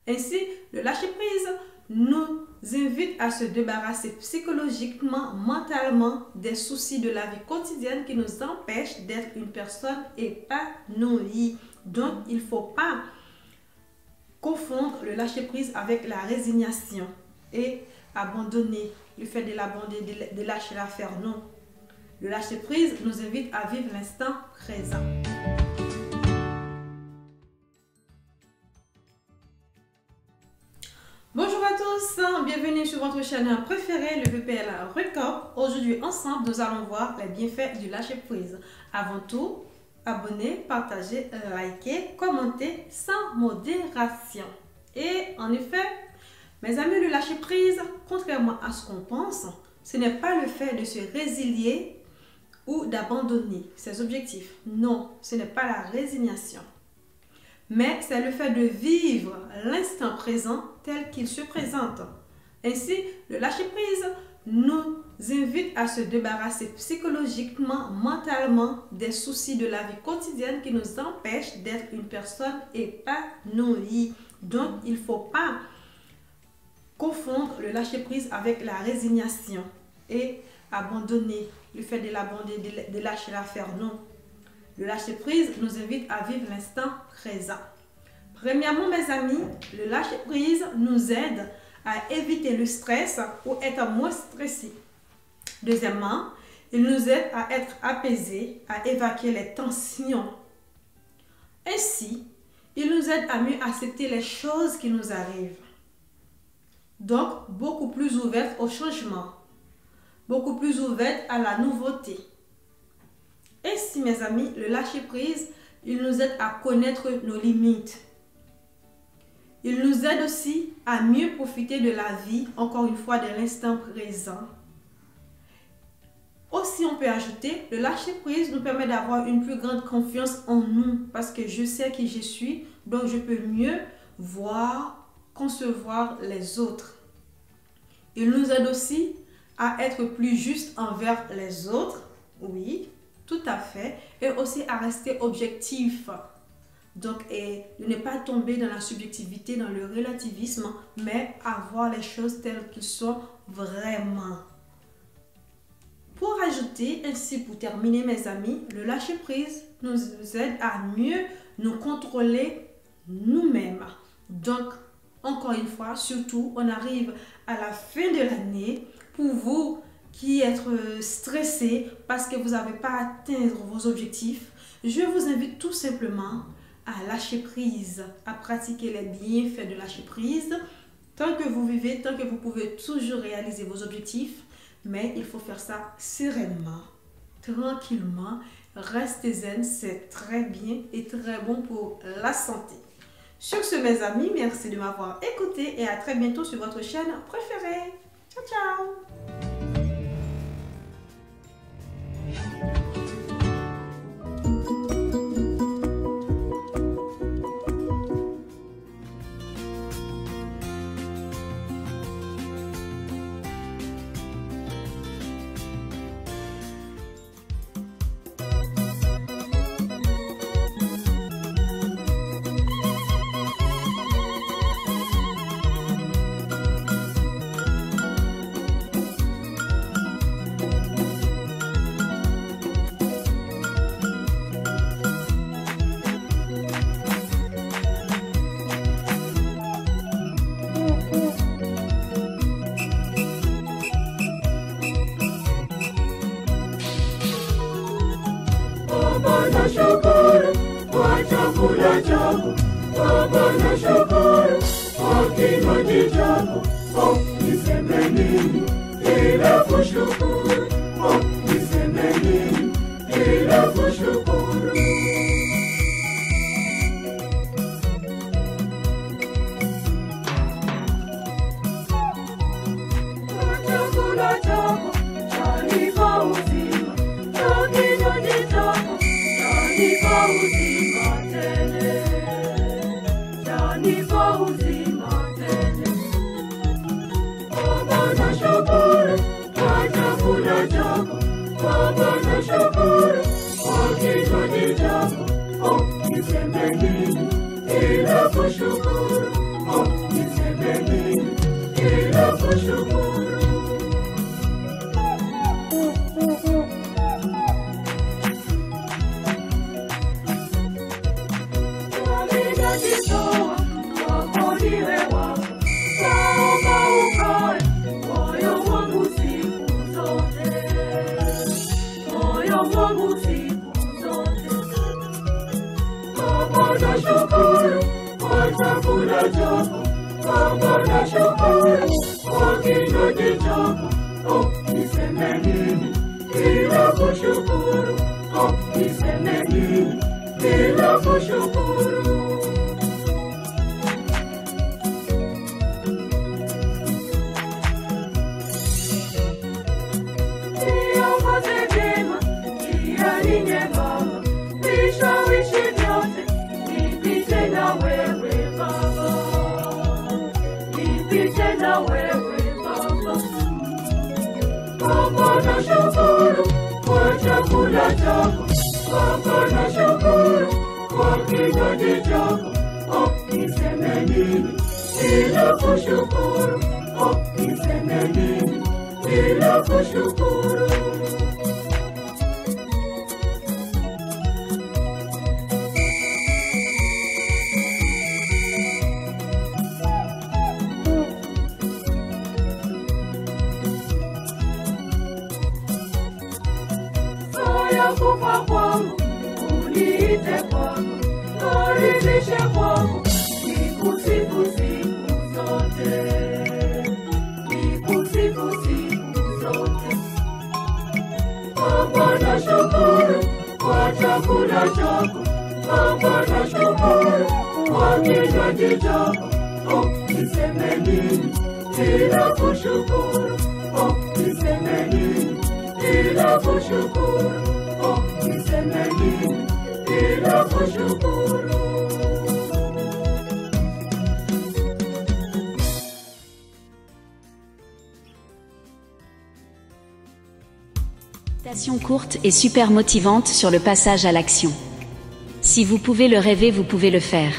Ainsi, le lâcher-prise nous invite à se débarrasser psychologiquement, mentalement des soucis de la vie quotidienne qui nous empêchent d'être une personne épanouie. Donc, il ne faut pas confondre le lâcher-prise avec la résignation et abandonner, le fait de l'abandonner, de lâcher l'affaire, non. Le lâcher-prise nous invite à vivre l'instant présent. Bonjour à tous, bienvenue sur votre chaîne préférée, le VPL Record. Aujourd'hui, ensemble, nous allons voir les bienfaits du lâcher-prise. Avant tout, abonnez, partagez, likez, commentez sans modération. Et en effet, mes amis, le lâcher-prise, contrairement à ce qu'on pense, ce n'est pas le fait de se résilier ou d'abandonner ses objectifs. Non, ce n'est pas la résignation. Mais c'est le fait de vivre l'instant présent tel qu'il se présente. Ainsi, le lâcher-prise nous invite à se débarrasser psychologiquement, mentalement des soucis de la vie quotidienne qui nous empêchent d'être une personne épanouie. Donc, il ne faut pas confondre le lâcher-prise avec la résignation et abandonner, le fait de l'abandonner, de lâcher l'affaire, non. Le lâcher-prise nous invite à vivre l'instant présent. Premièrement, mes amis, le lâcher-prise nous aide à éviter le stress ou être moins stressé. Deuxièmement, il nous aide à être apaisés, à évacuer les tensions. Ainsi, il nous aide à mieux accepter les choses qui nous arrivent. Donc, beaucoup plus ouverte au changement, beaucoup plus ouverte à la nouveauté. Ainsi, mes amis, le lâcher-prise, il nous aide à connaître nos limites. Il nous aide aussi à mieux profiter de la vie, encore une fois, de l'instant présent. Aussi, on peut ajouter, le lâcher-prise nous permet d'avoir une plus grande confiance en nous, parce que je sais qui je suis, donc je peux mieux voir, concevoir les autres. Il nous aide aussi à être plus juste envers les autres, oui, tout à fait, et aussi à rester objectif. Donc, et de ne pas tomber dans la subjectivité, dans le relativisme, mais à voir les choses telles qu'elles sont vraiment. Pour ajouter, ainsi pour terminer mes amis, le lâcher-prise nous aide à mieux nous contrôler nous-mêmes. Donc, encore une fois, surtout, on arrive à la fin de l'année. Pour vous qui êtes stressé parce que vous n'avez pas atteint vos objectifs, je vous invite tout simplement à lâcher prise, à pratiquer les bienfaits de lâcher prise. Tant que vous vivez, tant que vous pouvez toujours réaliser vos objectifs, mais il faut faire ça sereinement, tranquillement. Restez zen, c'est très bien et très bon pour la santé. Sur ce, mes amis, merci de m'avoir écouté et à très bientôt sur votre chaîne préférée. Ciao, ciao! Baba nashukuru kwa chakula chako, Baba nashukuru kwa kinywaji chako. Oh, niseme nini ila kushukuru? Oh, niseme nini ila kushukuru? Kwa chakula chako chanipa uzima, kwa kinywaji chako chanipa uzima tele, chanipa uzima tele. Baba nashukuru kwa chakula chako, Baba nashukuru kwa kinywaji chako. Oh, niseme nini ila kushukuru? Oh, chakula chako. Baba nashukuru kwa kinywaji chako. Niseme nini bila kushukuru? Niseme nini bila kushukuru? Niongoze vyema njiani nyembamba, vishawishi vyote nipite na wewe Baba, nipite na wewe Baba. Baba nashukuru kwa chakula chako. Baba nashukuru kwa kinywaji chako. Niseme nini bila kushukuru? Niseme nini bila kushukuru? Kufa kwangu, uniite kwangu, naridhishe kwangu, nikusifu siku zote, nikusifu siku zote. Baba nashukuru kwa chakula chako. Baba nashukuru kwa kinywaji chako. Niseme nini bila kushukuru? Niseme nini bila kushukuru? Niseme nini bila kushukuru? Citation courte et super motivante sur le passage à l'action. Si vous pouvez le rêver, vous pouvez le faire.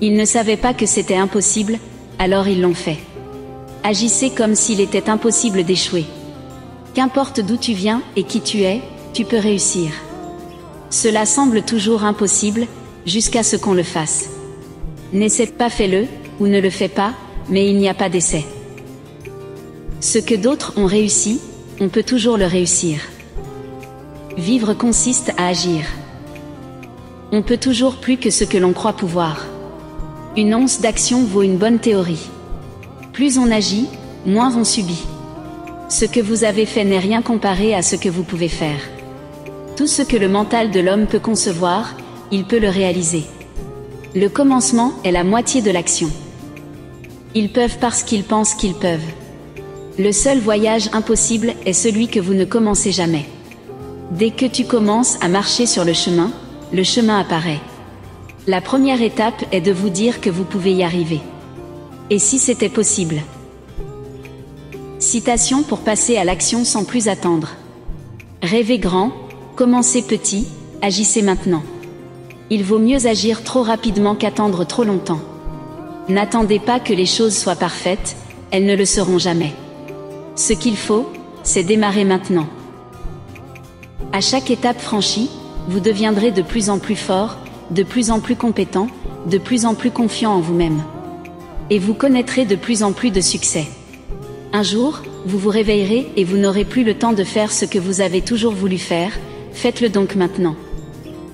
Ils ne savaient pas que c'était impossible, alors ils l'ont fait. Agissez comme s'il était impossible d'échouer. Qu'importe d'où tu viens et qui tu es, tu peux réussir. Cela semble toujours impossible, jusqu'à ce qu'on le fasse. N'essaie pas, fais-le, ou ne le fais pas, mais il n'y a pas d'essai. Ce que d'autres ont réussi, on peut toujours le réussir. Vivre consiste à agir. On peut toujours plus que ce que l'on croit pouvoir. Une once d'action vaut une bonne théorie. Plus on agit, moins on subit. Ce que vous avez fait n'est rien comparé à ce que vous pouvez faire. Tout ce que le mental de l'homme peut concevoir, il peut le réaliser. Le commencement est la moitié de l'action. Ils peuvent parce qu'ils pensent qu'ils peuvent. Le seul voyage impossible est celui que vous ne commencez jamais. Dès que tu commences à marcher sur le chemin apparaît. La première étape est de vous dire que vous pouvez y arriver. Et si c'était possible? Citation pour passer à l'action sans plus attendre. Rêvez grand, commencez petit, agissez maintenant. Il vaut mieux agir trop rapidement qu'attendre trop longtemps. N'attendez pas que les choses soient parfaites, elles ne le seront jamais. Ce qu'il faut, c'est démarrer maintenant. À chaque étape franchie, vous deviendrez de plus en plus fort, de plus en plus compétent, de plus en plus confiant en vous-même. Et vous connaîtrez de plus en plus de succès. Un jour, vous vous réveillerez et vous n'aurez plus le temps de faire ce que vous avez toujours voulu faire, faites-le donc maintenant.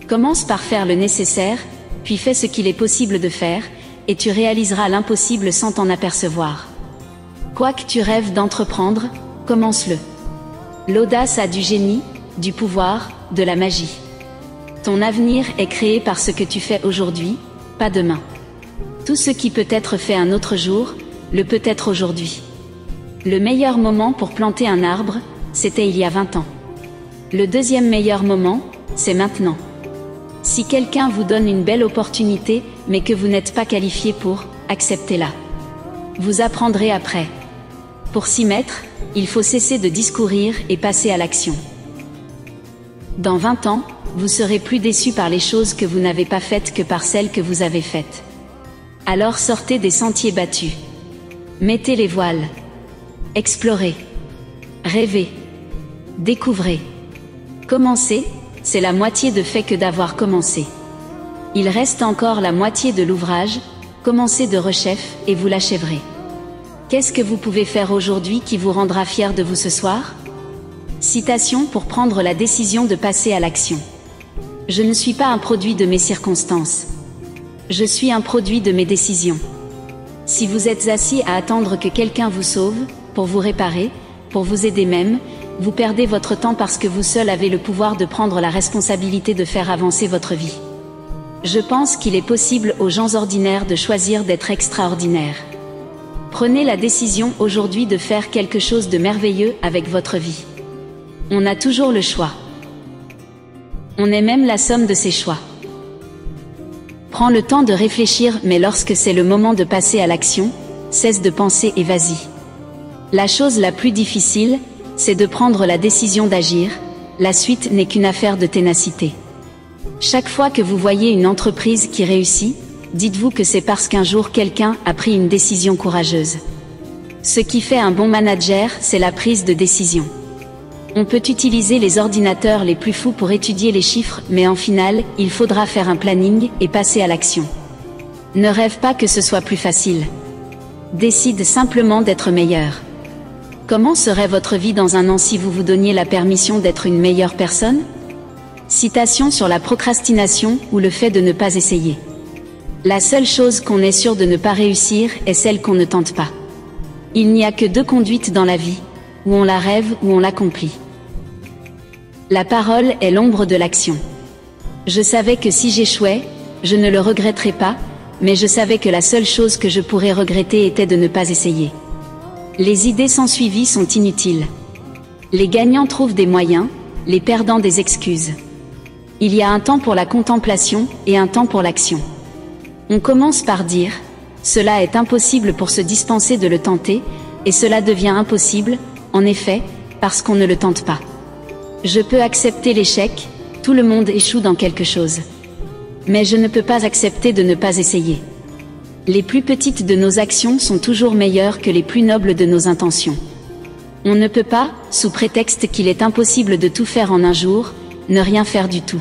Commence par faire le nécessaire, puis fais ce qu'il est possible de faire, et tu réaliseras l'impossible sans t'en apercevoir. Quoi que tu rêves d'entreprendre, commence-le. L'audace a du génie, du pouvoir, de la magie. Ton avenir est créé par ce que tu fais aujourd'hui, pas demain. Tout ce qui peut être fait un autre jour, le peut être aujourd'hui. Le meilleur moment pour planter un arbre, c'était il y a 20 ans. Le deuxième meilleur moment, c'est maintenant. Si quelqu'un vous donne une belle opportunité, mais que vous n'êtes pas qualifié pour, acceptez-la. Vous apprendrez après. Pour s'y mettre, il faut cesser de discourir et passer à l'action. Dans 20 ans, vous serez plus déçu par les choses que vous n'avez pas faites que par celles que vous avez faites. Alors sortez des sentiers battus. Mettez les voiles. Explorez. Rêvez. Découvrez. Commencez, c'est la moitié de fait que d'avoir commencé. Il reste encore la moitié de l'ouvrage, commencez de rechef et vous l'achèverez. Qu'est-ce que vous pouvez faire aujourd'hui qui vous rendra fier de vous ce soir? Citation pour prendre la décision de passer à l'action. Je ne suis pas un produit de mes circonstances. Je suis un produit de mes décisions. Si vous êtes assis à attendre que quelqu'un vous sauve, pour vous réparer, pour vous aider même, vous perdez votre temps parce que vous seul avez le pouvoir de prendre la responsabilité de faire avancer votre vie. Je pense qu'il est possible aux gens ordinaires de choisir d'être extraordinaires. Prenez la décision aujourd'hui de faire quelque chose de merveilleux avec votre vie. On a toujours le choix. On est même la somme de ses choix. Prends le temps de réfléchir, mais lorsque c'est le moment de passer à l'action, cesse de penser et vas-y. La chose la plus difficile, c'est de prendre la décision d'agir, la suite n'est qu'une affaire de ténacité. Chaque fois que vous voyez une entreprise qui réussit, dites-vous que c'est parce qu'un jour quelqu'un a pris une décision courageuse. Ce qui fait un bon manager, c'est la prise de décision. On peut utiliser les ordinateurs les plus fous pour étudier les chiffres, mais en final, il faudra faire un planning et passer à l'action. Ne rêve pas que ce soit plus facile. Décide simplement d'être meilleur. Comment serait votre vie dans un an si vous vous donniez la permission d'être une meilleure personne? Citation sur la procrastination ou le fait de ne pas essayer. La seule chose qu'on est sûr de ne pas réussir est celle qu'on ne tente pas. Il n'y a que deux conduites dans la vie, ou on la rêve ou on l'accomplit. La parole est l'ombre de l'action. Je savais que si j'échouais, je ne le regretterais pas, mais je savais que la seule chose que je pourrais regretter était de ne pas essayer. Les idées sans suivi sont inutiles. Les gagnants trouvent des moyens, les perdants des excuses. Il y a un temps pour la contemplation et un temps pour l'action. On commence par dire « cela est impossible » pour se dispenser de le tenter, et cela devient impossible, en effet, parce qu'on ne le tente pas. Je peux accepter l'échec, tout le monde échoue dans quelque chose. Mais je ne peux pas accepter de ne pas essayer. Les plus petites de nos actions sont toujours meilleures que les plus nobles de nos intentions. On ne peut pas, sous prétexte qu'il est impossible de tout faire en un jour, ne rien faire du tout.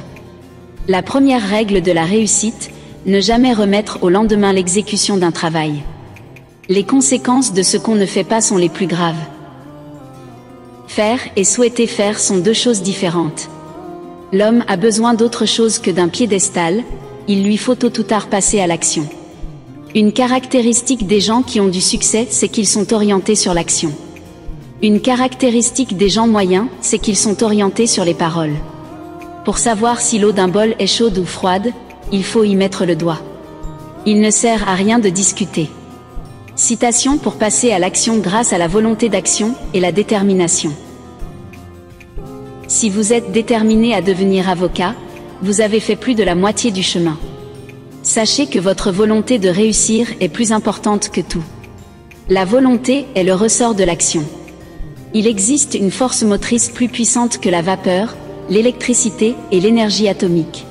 La première règle de la réussite, ne jamais remettre au lendemain l'exécution d'un travail. Les conséquences de ce qu'on ne fait pas sont les plus graves. Faire et souhaiter faire sont deux choses différentes. L'homme a besoin d'autre chose que d'un piédestal, il lui faut tôt ou tard passer à l'action. Une caractéristique des gens qui ont du succès, c'est qu'ils sont orientés sur l'action. Une caractéristique des gens moyens, c'est qu'ils sont orientés sur les paroles. Pour savoir si l'eau d'un bol est chaude ou froide, il faut y mettre le doigt. Il ne sert à rien de discuter. Citation pour passer à l'action grâce à la volonté d'action et la détermination. Si vous êtes déterminé à devenir avocat, vous avez fait plus de la moitié du chemin. Sachez que votre volonté de réussir est plus importante que tout. La volonté est le ressort de l'action. Il existe une force motrice plus puissante que la vapeur, l'électricité et l'énergie atomique.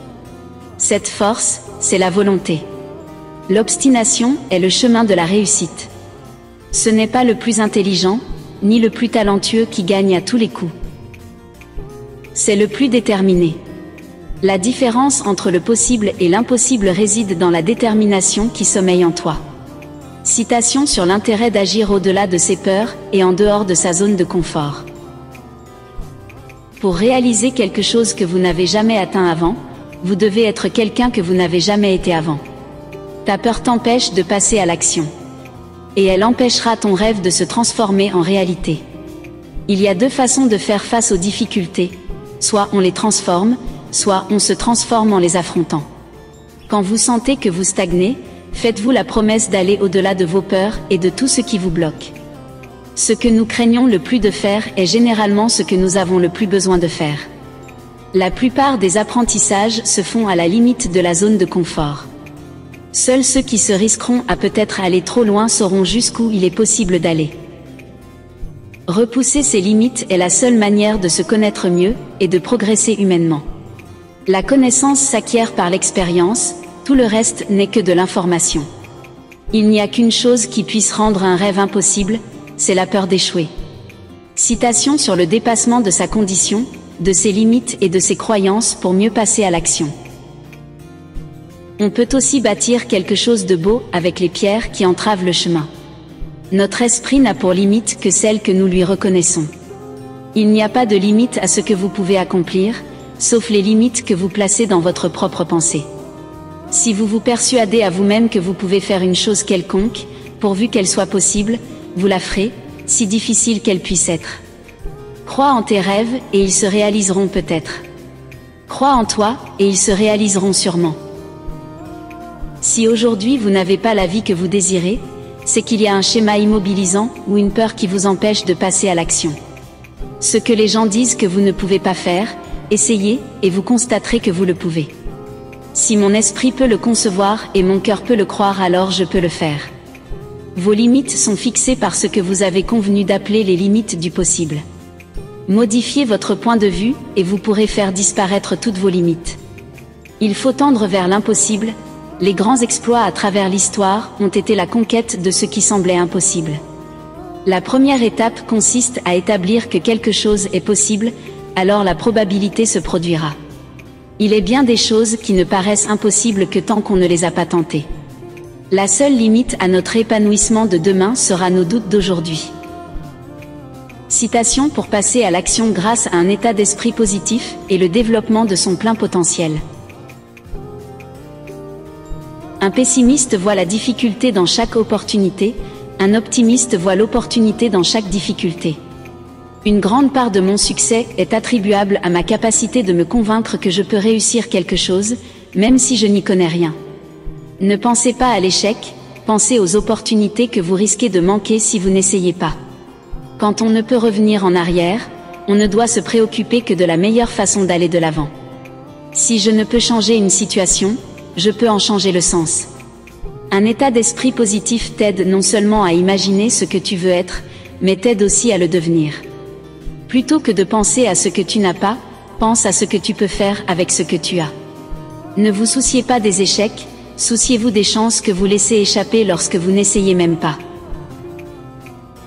Cette force, c'est la volonté. L'obstination est le chemin de la réussite. Ce n'est pas le plus intelligent, ni le plus talentueux qui gagne à tous les coups. C'est le plus déterminé. La différence entre le possible et l'impossible réside dans la détermination qui sommeille en toi. Citation sur l'intérêt d'agir au-delà de ses peurs et en dehors de sa zone de confort. Pour réaliser quelque chose que vous n'avez jamais atteint avant, vous devez être quelqu'un que vous n'avez jamais été avant. Ta peur t'empêche de passer à l'action. Et elle empêchera ton rêve de se transformer en réalité. Il y a deux façons de faire face aux difficultés. Soit on les transforme, soit on se transforme en les affrontant. Quand vous sentez que vous stagnez, faites-vous la promesse d'aller au-delà de vos peurs et de tout ce qui vous bloque. Ce que nous craignons le plus de faire est généralement ce que nous avons le plus besoin de faire. La plupart des apprentissages se font à la limite de la zone de confort. Seuls ceux qui se risqueront à peut-être aller trop loin sauront jusqu'où il est possible d'aller. Repousser ses limites est la seule manière de se connaître mieux et de progresser humainement. La connaissance s'acquiert par l'expérience, tout le reste n'est que de l'information. Il n'y a qu'une chose qui puisse rendre un rêve impossible, c'est la peur d'échouer. Citation sur le dépassement de sa condition, de ses limites et de ses croyances pour mieux passer à l'action. On peut aussi bâtir quelque chose de beau avec les pierres qui entravent le chemin. Notre esprit n'a pour limite que celle que nous lui reconnaissons. Il n'y a pas de limite à ce que vous pouvez accomplir, sauf les limites que vous placez dans votre propre pensée. Si vous vous persuadez à vous-même que vous pouvez faire une chose quelconque, pourvu qu'elle soit possible, vous la ferez, si difficile qu'elle puisse être. Crois en tes rêves et ils se réaliseront peut-être. Crois en toi et ils se réaliseront sûrement. Si aujourd'hui vous n'avez pas la vie que vous désirez, c'est qu'il y a un schéma immobilisant ou une peur qui vous empêche de passer à l'action. Ce que les gens disent que vous ne pouvez pas faire, essayez et vous constaterez que vous le pouvez. Si mon esprit peut le concevoir et mon cœur peut le croire, alors je peux le faire. Vos limites sont fixées par ce que vous avez convenu d'appeler les limites du possible. Modifiez votre point de vue et vous pourrez faire disparaître toutes vos limites. Il faut tendre vers l'impossible. Les grands exploits à travers l'histoire ont été la conquête de ce qui semblait impossible. La première étape consiste à établir que quelque chose est possible, alors la probabilité se produira. Il est bien des choses qui ne paraissent impossibles que tant qu'on ne les a pas tentées. La seule limite à notre épanouissement de demain sera nos doutes d'aujourd'hui. Citation pour passer à l'action grâce à un état d'esprit positif et le développement de son plein potentiel. Un pessimiste voit la difficulté dans chaque opportunité, un optimiste voit l'opportunité dans chaque difficulté. Une grande part de mon succès est attribuable à ma capacité de me convaincre que je peux réussir quelque chose, même si je n'y connais rien. Ne pensez pas à l'échec, pensez aux opportunités que vous risquez de manquer si vous n'essayez pas. Quand on ne peut revenir en arrière, on ne doit se préoccuper que de la meilleure façon d'aller de l'avant. Si je ne peux changer une situation, je peux en changer le sens. Un état d'esprit positif t'aide non seulement à imaginer ce que tu veux être, mais t'aide aussi à le devenir. Plutôt que de penser à ce que tu n'as pas, pense à ce que tu peux faire avec ce que tu as. Ne vous souciez pas des échecs, souciez-vous des chances que vous laissez échapper lorsque vous n'essayez même pas.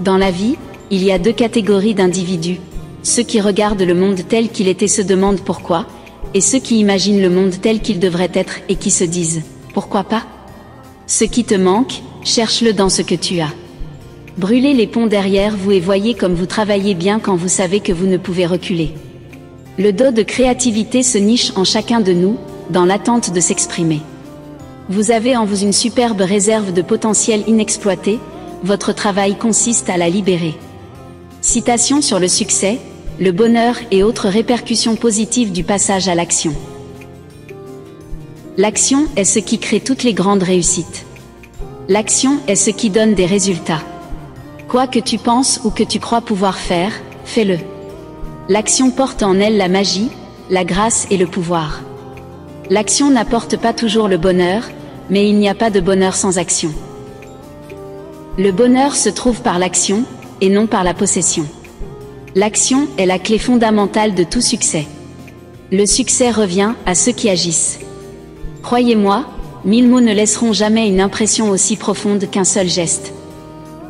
Dans la vie, il y a deux catégories d'individus, ceux qui regardent le monde tel qu'il est et se demandent pourquoi, et ceux qui imaginent le monde tel qu'il devrait être et qui se disent « pourquoi pas ?» Ce qui te manque, cherche-le dans ce que tu as. Brûlez les ponts derrière vous et voyez comme vous travaillez bien quand vous savez que vous ne pouvez reculer. Le dos de créativité se niche en chacun de nous, dans l'attente de s'exprimer. Vous avez en vous une superbe réserve de potentiel inexploité, votre travail consiste à la libérer. Citation sur le succès, le bonheur et autres répercussions positives du passage à l'action. L'action est ce qui crée toutes les grandes réussites. L'action est ce qui donne des résultats. Quoi que tu penses ou que tu crois pouvoir faire, fais-le. L'action porte en elle la magie, la grâce et le pouvoir. L'action n'apporte pas toujours le bonheur, mais il n'y a pas de bonheur sans action. Le bonheur se trouve par l'action, et non par la possession. L'action est la clé fondamentale de tout succès. Le succès revient à ceux qui agissent. Croyez-moi, 1000 mots ne laisseront jamais une impression aussi profonde qu'un seul geste.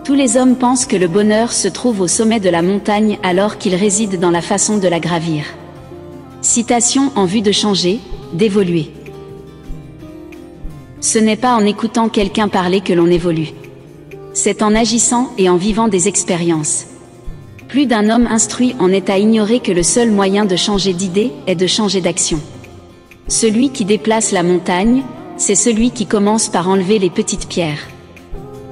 Tous les hommes pensent que le bonheur se trouve au sommet de la montagne alors qu'il réside dans la façon de la gravir. Citation en vue de changer, d'évoluer. Ce n'est pas en écoutant quelqu'un parler que l'on évolue. C'est en agissant et en vivant des expériences. Plus d'un homme instruit en est à ignorer que le seul moyen de changer d'idée est de changer d'action. Celui qui déplace la montagne, c'est celui qui commence par enlever les petites pierres.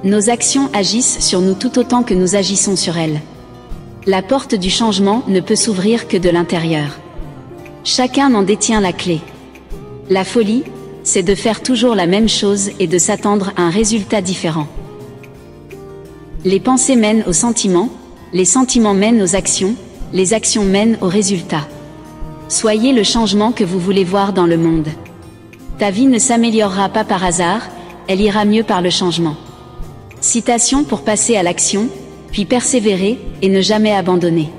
Nos actions agissent sur nous tout autant que nous agissons sur elles. La porte du changement ne peut s'ouvrir que de l'intérieur. Chacun en détient la clé. La folie, c'est de faire toujours la même chose et de s'attendre à un résultat différent. Les pensées mènent aux sentiments, les sentiments mènent aux actions, les actions mènent aux résultats. Soyez le changement que vous voulez voir dans le monde. Ta vie ne s'améliorera pas par hasard, elle ira mieux par le changement. Citation pour passer à l'action, puis persévérer et ne jamais abandonner.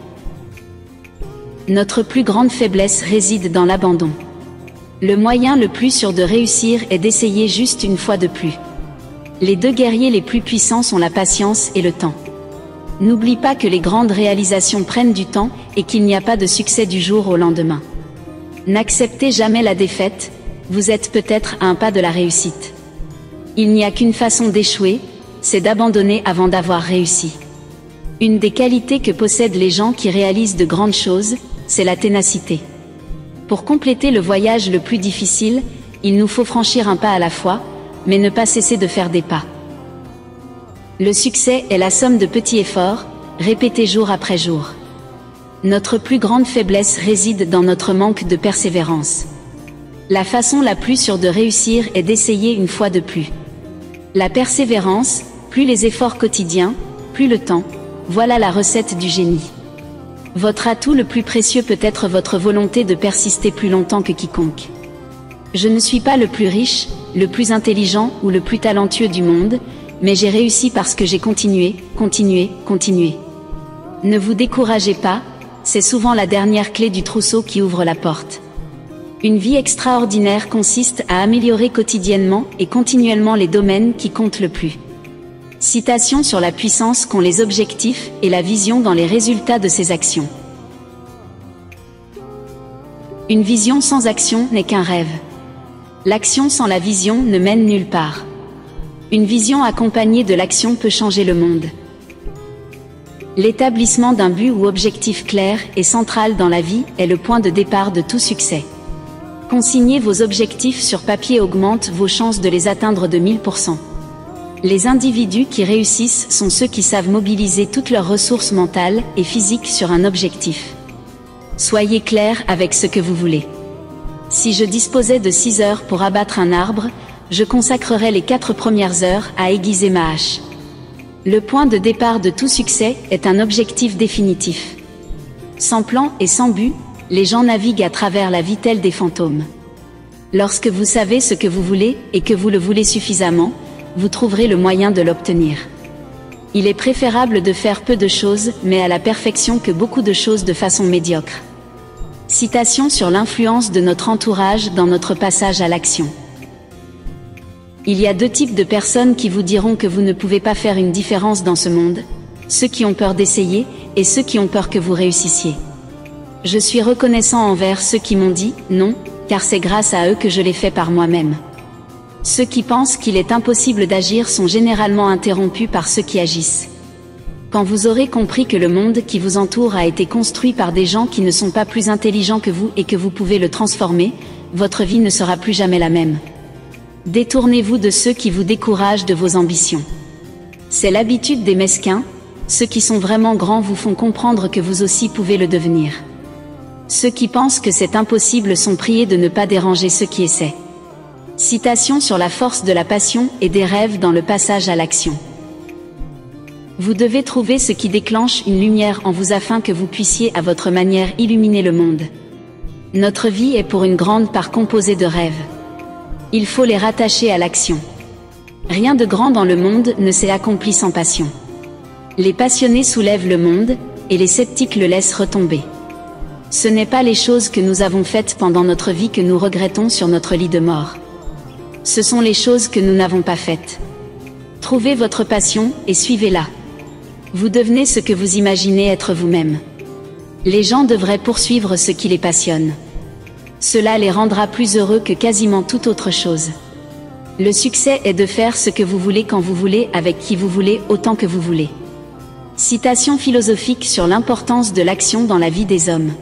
Notre plus grande faiblesse réside dans l'abandon. Le moyen le plus sûr de réussir est d'essayer juste une fois de plus. Les deux guerriers les plus puissants sont la patience et le temps. N'oublie pas que les grandes réalisations prennent du temps et qu'il n'y a pas de succès du jour au lendemain. N'acceptez jamais la défaite, vous êtes peut-être à un pas de la réussite. Il n'y a qu'une façon d'échouer, c'est d'abandonner avant d'avoir réussi. Une des qualités que possèdent les gens qui réalisent de grandes choses, c'est la ténacité. Pour compléter le voyage le plus difficile, il nous faut franchir un pas à la fois, mais ne pas cesser de faire des pas. Le succès est la somme de petits efforts, répétés jour après jour. Notre plus grande faiblesse réside dans notre manque de persévérance. La façon la plus sûre de réussir est d'essayer une fois de plus. La persévérance, plus les efforts quotidiens, plus le temps, voilà la recette du génie. Votre atout le plus précieux peut être votre volonté de persister plus longtemps que quiconque. Je ne suis pas le plus riche, le plus intelligent ou le plus talentueux du monde, mais j'ai réussi parce que j'ai continué, continué, continué. Ne vous découragez pas, c'est souvent la dernière clé du trousseau qui ouvre la porte. Une vie extraordinaire consiste à améliorer quotidiennement et continuellement les domaines qui comptent le plus. Citation sur la puissance qu'ont les objectifs et la vision dans les résultats de ces actions. Une vision sans action n'est qu'un rêve. L'action sans la vision ne mène nulle part. Une vision accompagnée de l'action peut changer le monde. L'établissement d'un but ou objectif clair et central dans la vie est le point de départ de tout succès. Consigner vos objectifs sur papier augmente vos chances de les atteindre de 1000%. Les individus qui réussissent sont ceux qui savent mobiliser toutes leurs ressources mentales et physiques sur un objectif. Soyez clair avec ce que vous voulez. Si je disposais de 6 heures pour abattre un arbre, je consacrerais les 4 premières heures à aiguiser ma hache. Le point de départ de tout succès est un objectif définitif. Sans plan et sans but, les gens naviguent à travers la vie tels des fantômes. Lorsque vous savez ce que vous voulez et que vous le voulez suffisamment, vous trouverez le moyen de l'obtenir. Il est préférable de faire peu de choses mais à la perfection que beaucoup de choses de façon médiocre. Citation sur l'influence de notre entourage dans notre passage à l'action. Il y a 2 types de personnes qui vous diront que vous ne pouvez pas faire une différence dans ce monde, ceux qui ont peur d'essayer et ceux qui ont peur que vous réussissiez. Je suis reconnaissant envers ceux qui m'ont dit « non », car c'est grâce à eux que je l'ai fait par moi-même. Ceux qui pensent qu'il est impossible d'agir sont généralement interrompus par ceux qui agissent. Quand vous aurez compris que le monde qui vous entoure a été construit par des gens qui ne sont pas plus intelligents que vous et que vous pouvez le transformer, votre vie ne sera plus jamais la même. Détournez-vous de ceux qui vous découragent de vos ambitions. C'est l'habitude des mesquins, ceux qui sont vraiment grands vous font comprendre que vous aussi pouvez le devenir. Ceux qui pensent que c'est impossible sont priés de ne pas déranger ceux qui essaient. Citation sur la force de la passion et des rêves dans le passage à l'action. Vous devez trouver ce qui déclenche une lumière en vous afin que vous puissiez à votre manière illuminer le monde. Notre vie est pour une grande part composée de rêves. Il faut les rattacher à l'action. Rien de grand dans le monde ne s'est accompli sans passion. Les passionnés soulèvent le monde, et les sceptiques le laissent retomber. Ce n'est pas les choses que nous avons faites pendant notre vie que nous regrettons sur notre lit de mort. Ce sont les choses que nous n'avons pas faites. Trouvez votre passion et suivez-la. Vous devenez ce que vous imaginez être vous-même. Les gens devraient poursuivre ce qui les passionne. Cela les rendra plus heureux que quasiment toute autre chose. Le succès est de faire ce que vous voulez quand vous voulez, avec qui vous voulez, autant que vous voulez. Citation philosophique sur l'importance de l'action dans la vie des hommes.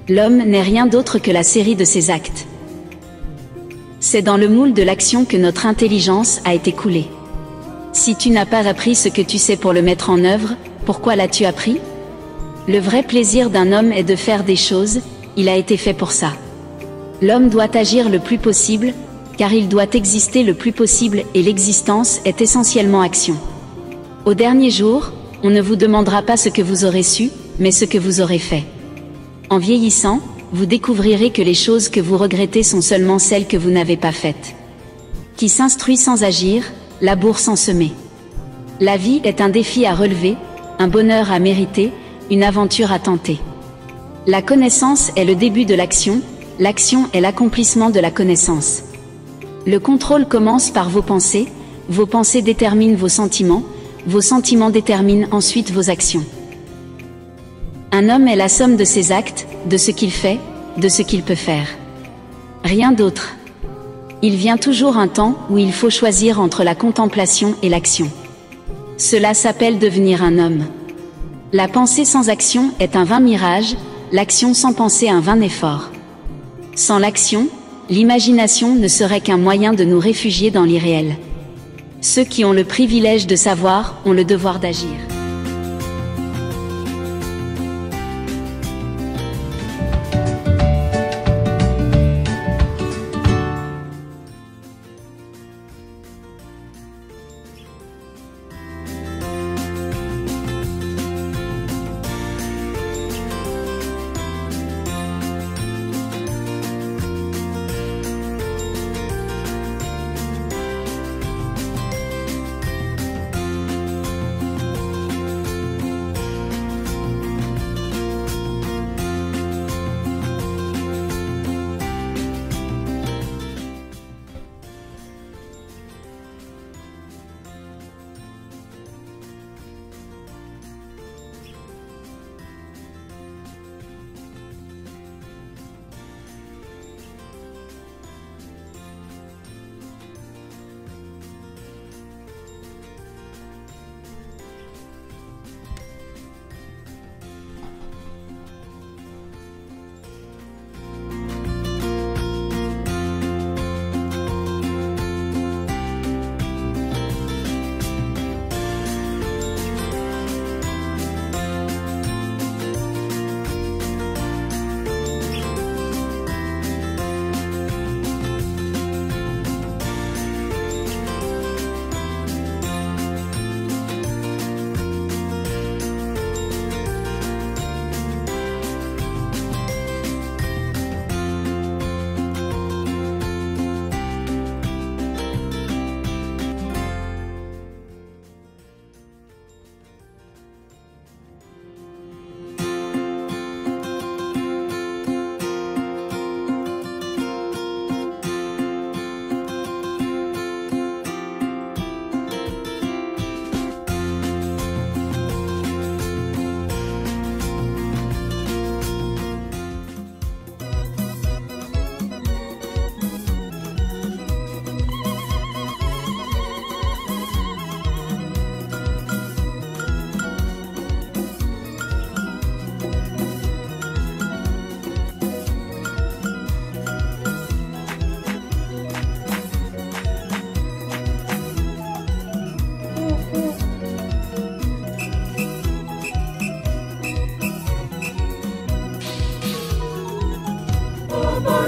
L'homme n'est rien d'autre que la série de ses actes. C'est dans le moule de l'action que notre intelligence a été coulée. Si tu n'as pas appris ce que tu sais pour le mettre en œuvre, pourquoi l'as-tu appris? Le vrai plaisir d'un homme est de faire des choses, il a été fait pour ça. L'homme doit agir le plus possible, car il doit exister le plus possible et l'existence est essentiellement action. Au dernier jour, on ne vous demandera pas ce que vous aurez su, mais ce que vous aurez fait. En vieillissant, vous découvrirez que les choses que vous regrettez sont seulement celles que vous n'avez pas faites. Qui s'instruit sans agir, laboure sans semer. La vie est un défi à relever, un bonheur à mériter, une aventure à tenter. La connaissance est le début de l'action est l'accomplissement de la connaissance. Le contrôle commence par vos pensées déterminent vos sentiments déterminent ensuite vos actions. Un homme est la somme de ses actes, de ce qu'il fait, de ce qu'il peut faire. Rien d'autre. Il vient toujours un temps où il faut choisir entre la contemplation et l'action. Cela s'appelle devenir un homme. La pensée sans action est un vain mirage, l'action sans pensée un vain effort. Sans l'action, l'imagination ne serait qu'un moyen de nous réfugier dans l'irréel. Ceux qui ont le privilège de savoir ont le devoir d'agir.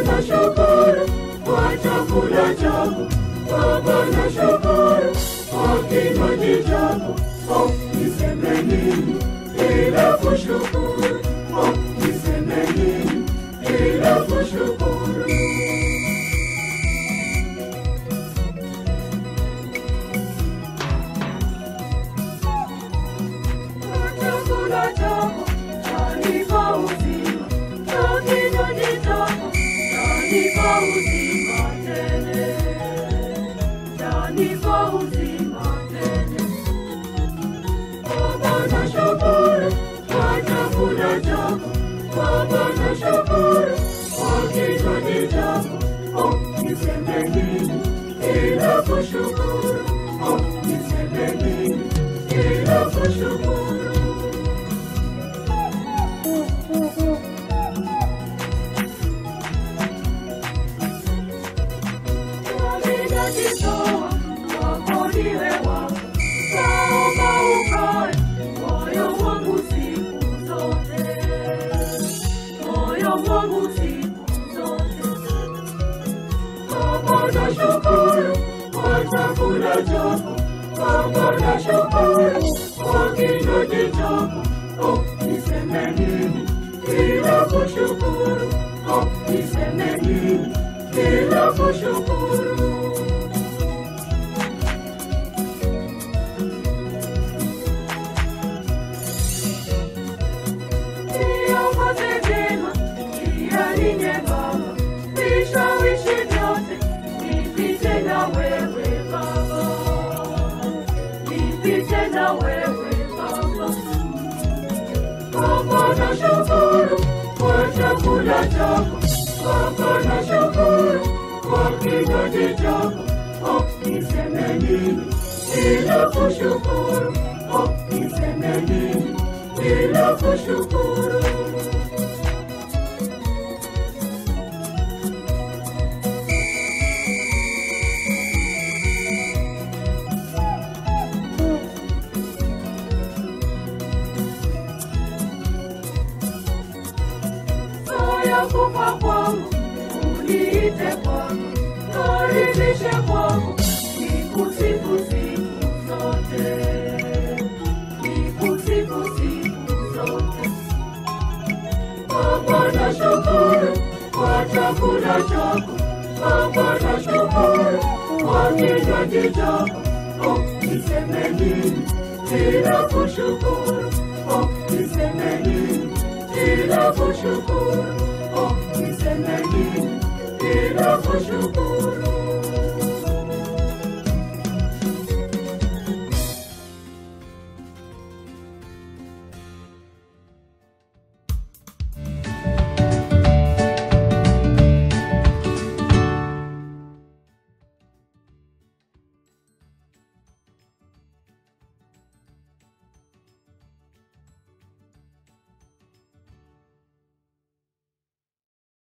nashukuru kwa chakula chako, Baba nashukuru kwa kinywaji chako. Oh, niseme nini ila kushukuru? Oh, niseme nini ila kushukuru? Chakula chako chanipa uzima, na kinywaji chako chanipa uzima tele, chanipa uzima tele. Baba nashukuru kwa chakula chako, Baba nashukuru kwa kinywaji chako. Oh, niseme nini ila kushukuru? Oh, niseme nini ila kushukuru? Nashukuru kwa chakula chako, Baba nashukuru kwa kinywaji chako. Oh, niseme nini ila kushukuru? Oh, niseme nini ila kushukuru? Niongoze vyema njiani nyembamba, vishawishi vyote nipite na wewe Baba, nipite na wewe Baba. Baba nashukuru kwa chakula chako, Baba nashukuru kwa kinywaji chako. Oh, niseme nini ila kushukuru? Oh, niseme nini ila kushukuru? kufa kwangu, uniite kwako, naridhishe kwako, nikusifu siku zote, nikusifu siku zote. Baba nashukuru kwa chakula chako, Baba nashukuru kwa kinywaji chako. Oh, niseme nini bila kushukuru? Oh, niseme nini bila kushukuru? Oh, niseme nini